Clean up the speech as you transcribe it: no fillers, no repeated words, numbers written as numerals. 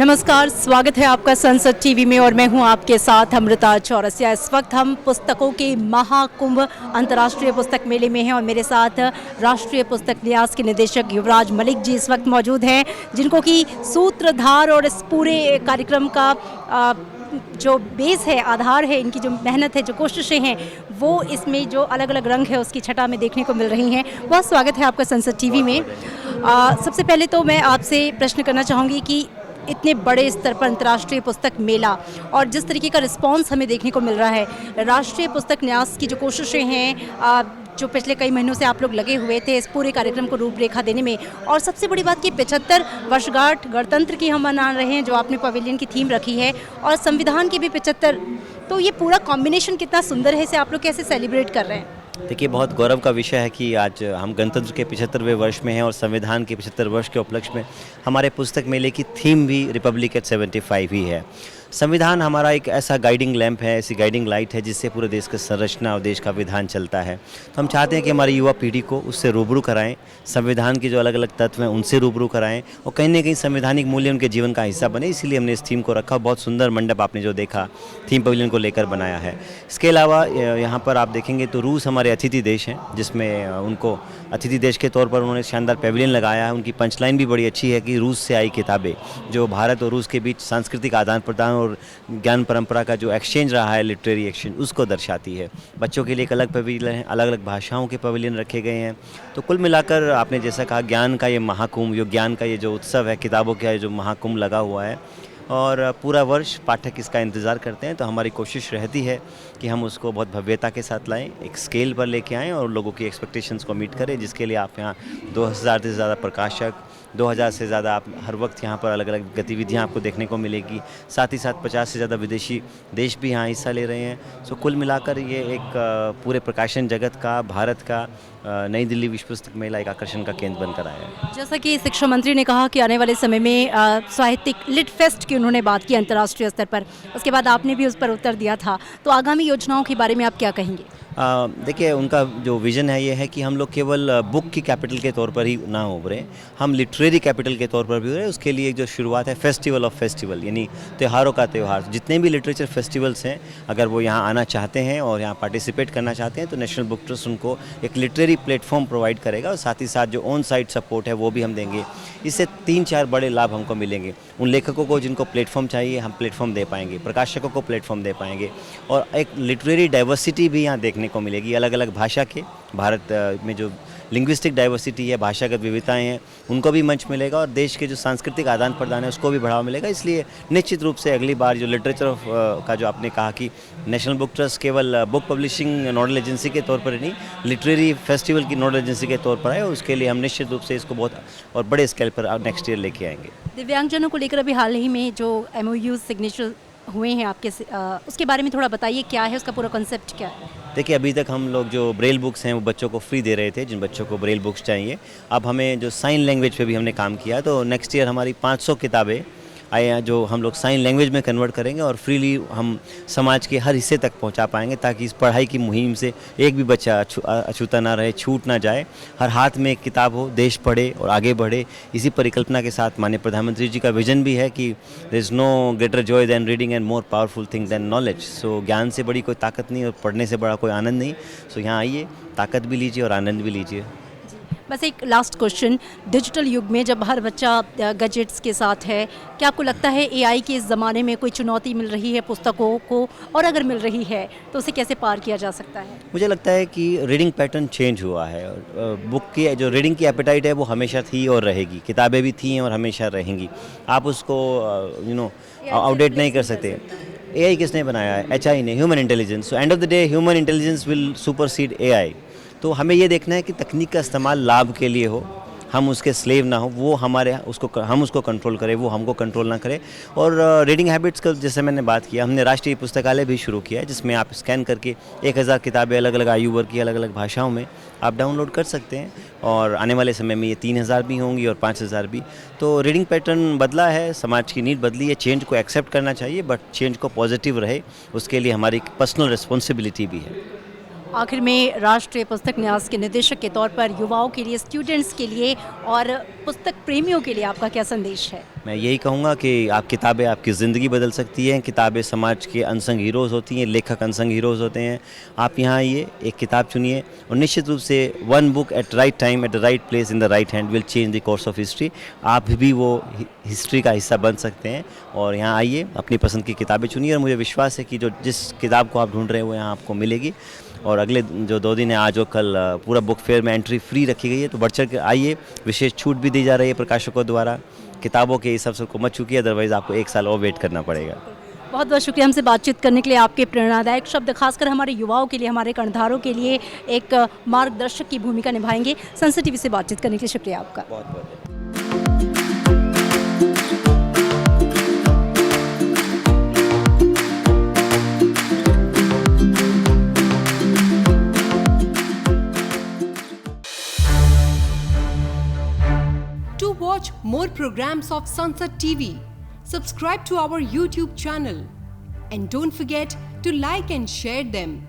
नमस्कार, स्वागत है आपका संसद टीवी में और मैं हूं आपके साथ अमृता चौरसिया। इस वक्त हम पुस्तकों के महाकुंभ अंतर्राष्ट्रीय पुस्तक मेले में हैं और मेरे साथ राष्ट्रीय पुस्तक न्यास के निदेशक युवराज मलिक जी इस वक्त मौजूद हैं, जिनको कि सूत्रधार और इस पूरे कार्यक्रम का जो बेस है, आधार है, इनकी जो मेहनत है, जो कोशिशें हैं, वो इसमें जो अलग अलग रंग है उसकी छटा में देखने को मिल रही हैं। बहुत स्वागत है आपका संसद टीवी में। सबसे पहले तो मैं आपसे प्रश्न करना चाहूँगी कि इतने बड़े स्तर पर अंतर्राष्ट्रीय पुस्तक मेला और जिस तरीके का रिस्पांस हमें देखने को मिल रहा है, राष्ट्रीय पुस्तक न्यास की जो कोशिशें हैं, जो पिछले कई महीनों से आप लोग लगे हुए थे इस पूरे कार्यक्रम को रूपरेखा देने में, और सबसे बड़ी बात कि 75 वर्षगांठ गणतंत्र की हम मना रहे हैं, जो आपने पवेलियन की थीम रखी है, और संविधान की भी 75, तो ये पूरा कॉम्बिनेशन कितना सुंदर है, इसे आप लोग कैसे सेलिब्रेट कर रहे हैं? देखिए, बहुत गौरव का विषय है कि आज हम गणतंत्र के 75वें वर्ष में हैं और संविधान के 75 वर्ष के उपलक्ष्य में हमारे पुस्तक मेले की थीम भी रिपब्लिक एट 75 ही है। संविधान हमारा एक ऐसा गाइडिंग लैंप है, ऐसी गाइडिंग लाइट है जिससे पूरे देश का संरचना और देश का विधान चलता है। तो हम चाहते हैं कि हमारी युवा पीढ़ी को उससे रूबरू कराएं, संविधान के जो अलग अलग तत्व हैं उनसे रूबरू कराएं और कहीं ना कहीं संवैधानिक मूल्य उनके जीवन का हिस्सा बने। इसीलिए हमने इस थीम को रखा। बहुत सुंदर मंडप आपने जो देखा थीम पवेलियन को लेकर बनाया है। इसके अलावा यहाँ पर आप देखेंगे तो रूस हमारे अतिथि देश हैं, जिसमें उनको अतिथि देश के तौर पर उन्होंने शानदार पवेलियन लगाया है। उनकी पंचलाइन भी बड़ी अच्छी है कि रूस से आई किताबें, जो भारत और रूस के बीच सांस्कृतिक आदान प्रदान और ज्ञान परंपरा का जो एक्सचेंज रहा है, लिटरेरी एक्सचेंज, उसको दर्शाती है। बच्चों के लिए एक अलग पवेलियन है, अलग अलग भाषाओं के पवेलियन रखे गए हैं। तो कुल मिलाकर आपने जैसा कहा, ज्ञान का ये महाकुंभ, जो ज्ञान का ये जो उत्सव है, किताबों का ये जो महाकुंभ लगा हुआ है और पूरा वर्ष पाठक इसका इंतज़ार करते हैं। तो हमारी कोशिश रहती है कि हम उसको बहुत भव्यता के साथ लाएं, एक स्केल पर लेके आएँ और लोगों की एक्सपेक्टेशंस को मीट करें, जिसके लिए आप यहाँ 2000 से ज़्यादा प्रकाशक, 2000 से ज़्यादा आप हर वक्त यहाँ पर अलग अलग गतिविधियाँ आपको देखने को मिलेगी। साथ ही साथ 50 से ज़्यादा विदेशी देश भी यहाँ हिस्सा ले रहे हैं। सो कुल मिलाकर ये एक पूरे प्रकाशन जगत का, भारत का नई दिल्ली विश्व पुस्तक मेला एक आकर्षण का केंद्र बनकर आया है। जैसा कि शिक्षा मंत्री ने कहा कि आने वाले समय में साहित्यिक लिट फेस्ट की उन्होंने बात की अंतर्राष्ट्रीय स्तर पर, उसके बाद आपने भी उस पर उत्तर दिया था, तो आगामी योजनाओं के बारे में आप क्या कहेंगे? देखिए, उनका जो विज़न है ये है कि हम लोग केवल बुक की कैपिटल के तौर पर ही ना उभरें, हम लिटरेरी कैपिटल के तौर पर भी उभरें। उसके लिए एक जो शुरुआत है फेस्टिवल ऑफ फेस्टिवल, यानी त्योहारों का त्यौहार। जितने भी लिटरेचर फेस्टिवल्स हैं, अगर वो यहाँ आना चाहते हैं और यहाँ पार्टिसिपेट करना चाहते हैं तो नेशनल बुक ट्रस्ट उनको एक लिटरेरी प्लेटफॉर्म प्रोवाइड करेगा और साथ ही साथ जो ऑन साइट सपोर्ट है वो भी हम देंगे। इससे 3-4 बड़े लाभ हमको मिलेंगे। उन लेखकों को जिनको प्लेटफॉर्म चाहिए, हम प्लेटफॉर्म दे पाएंगे, प्रकाशकों को प्लेटफॉर्म दे पाएंगे और एक लिटरेरी डाइवर्सिटी भी यहाँ देखने को मिलेगी। अलग अलग भाषा के, भारत में जो लिंग्विस्टिक डाइवर्सिटी है, भाषागत विविधताएं हैं, उनको भी मंच मिलेगा और देश के जो सांस्कृतिक आदान प्रदान है उसको भी बढ़ावा मिलेगा। इसलिए निश्चित रूप से अगली बार जो लिटरेचर का जो आपने कहा कि नेशनल बुक ट्रस्ट केवल बुक पब्लिशिंग नोडल एजेंसी के तौर पर नहीं, लिटरेरी फेस्टिवल की नोडल एजेंसी के तौर पर है और उसके लिए हम निश्चित रूप से इसको बहुत और बड़े स्केल पर नेक्स्ट ईयर लेके आएंगे। दिव्यांगजनों को लेकर अभी हाल ही में जो MOU सिग्नेचर हुए हैं आपके, उसके बारे में थोड़ा बताइए, क्या है उसका पूरा कॉन्सेप्ट, क्या है? देखिए, अभी तक हम लोग जो ब्रेल बुक्स हैं वो बच्चों को फ्री दे रहे थे, जिन बच्चों को ब्रेल बुक्स चाहिए। अब हमें जो साइन लैंग्वेज पे भी हमने काम किया, तो नेक्स्ट ईयर हमारी 500 किताबें आए हैं जो हम लोग साइन लैंग्वेज में कन्वर्ट करेंगे और फ्रीली हम समाज के हर हिस्से तक पहुंचा पाएंगे, ताकि इस पढ़ाई की मुहिम से एक भी बच्चा अछूता ना रहे, छूट ना जाए। हर हाथ में एक किताब हो, देश पढ़े और आगे बढ़े। इसी परिकल्पना के साथ माननीय प्रधानमंत्री जी का विजन भी है कि there is no greater joy than reading and more powerful thing than knowledge. So ज्ञान से बड़ी कोई ताकत नहीं और पढ़ने से बड़ा कोई आनंद नहीं। सो यहाँ आइए, ताकत भी लीजिए और आनंद भी लीजिए। बस एक लास्ट क्वेश्चन, डिजिटल युग में जब हर बच्चा गैजेट्स के साथ है, क्या आपको लगता है AI के इस ज़माने में कोई चुनौती मिल रही है पुस्तकों को, और अगर मिल रही है तो उसे कैसे पार किया जा सकता है? मुझे लगता है कि रीडिंग पैटर्न चेंज हुआ है और बुक की जो रीडिंग की एपेटाइट है वो हमेशा थी और रहेगी। किताबें भी थी और हमेशा रहेंगी। आप उसको आउटडेट नहीं कर सकते। AI किसने बनाया है? HI ने, human intelligence. So end of the day human intelligence will supersede AI। तो हमें ये देखना है कि तकनीक का इस्तेमाल लाभ के लिए हो, हम उसके स्लेव ना हो, वो हम उसको कंट्रोल करें, वो हमको कंट्रोल ना करे। और रीडिंग हैबिट्स का जैसे मैंने बात किया, हमने राष्ट्रीय पुस्तकालय भी शुरू किया है, जिसमें आप स्कैन करके 1000 किताबें अलग अलग आयु वर्ग की अलग अलग भाषाओं में आप डाउनलोड कर सकते हैं और आने वाले समय में ये 3000 भी होंगी और 5000 भी। तो रीडिंग पैटर्न बदला है, समाज की नीड बदली है। चेंज को एक्सेप्ट करना चाहिए, बट चेंज को पॉजिटिव रहे, उसके लिए हमारी पर्सनल रिस्पॉन्सिबिलिटी भी है। आखिर में राष्ट्रीय पुस्तक न्यास के निदेशक के तौर पर युवाओं के लिए, स्टूडेंट्स के लिए और पुस्तक प्रेमियों के लिए आपका क्या संदेश है? मैं यही कहूँगा कि आप किताबें आपकी ज़िंदगी बदल सकती हैं। किताबें समाज के अनसंग हीरोज़ होती हैं, लेखक अनसंग हीरोज़ होते हैं। आप यहाँ आइए, एक किताब चुनिए और निश्चित रूप से one book at right time at the right place in the right hand will change the course of history. आप भी वो हिस्ट्री का हिस्सा बन सकते हैं। और यहाँ आइए, अपनी पसंद की किताबें चुनिए और मुझे विश्वास है कि जो जिस किताब को आप ढूंढ रहे हैं वो यहाँ आपको मिलेगी। और अगले जो 2 दिन है, आज और कल, पूरा बुक फेयर में एंट्री फ्री रखी गई है, तो बढ़ चढ़ के आइए। विशेष छूट भी दी जा रही है प्रकाशकों द्वारा। किताबों के इस अवसर को मत चूकिए, अदरवाइज़ आपको 1 साल और वेट करना पड़ेगा। बहुत बहुत शुक्रिया हमसे बातचीत करने के लिए। आपके प्रेरणादायक शब्द खासकर हमारे युवाओं के लिए, हमारे कर्णधारों के लिए एक मार्गदर्शक की भूमिका निभाएंगे। सनसद टीवी से बातचीत करने के लिए शुक्रिया आपका। बहुत बहुत To watch more programs of Sansad TV, subscribe to our YouTube channel and don't forget to like and share them.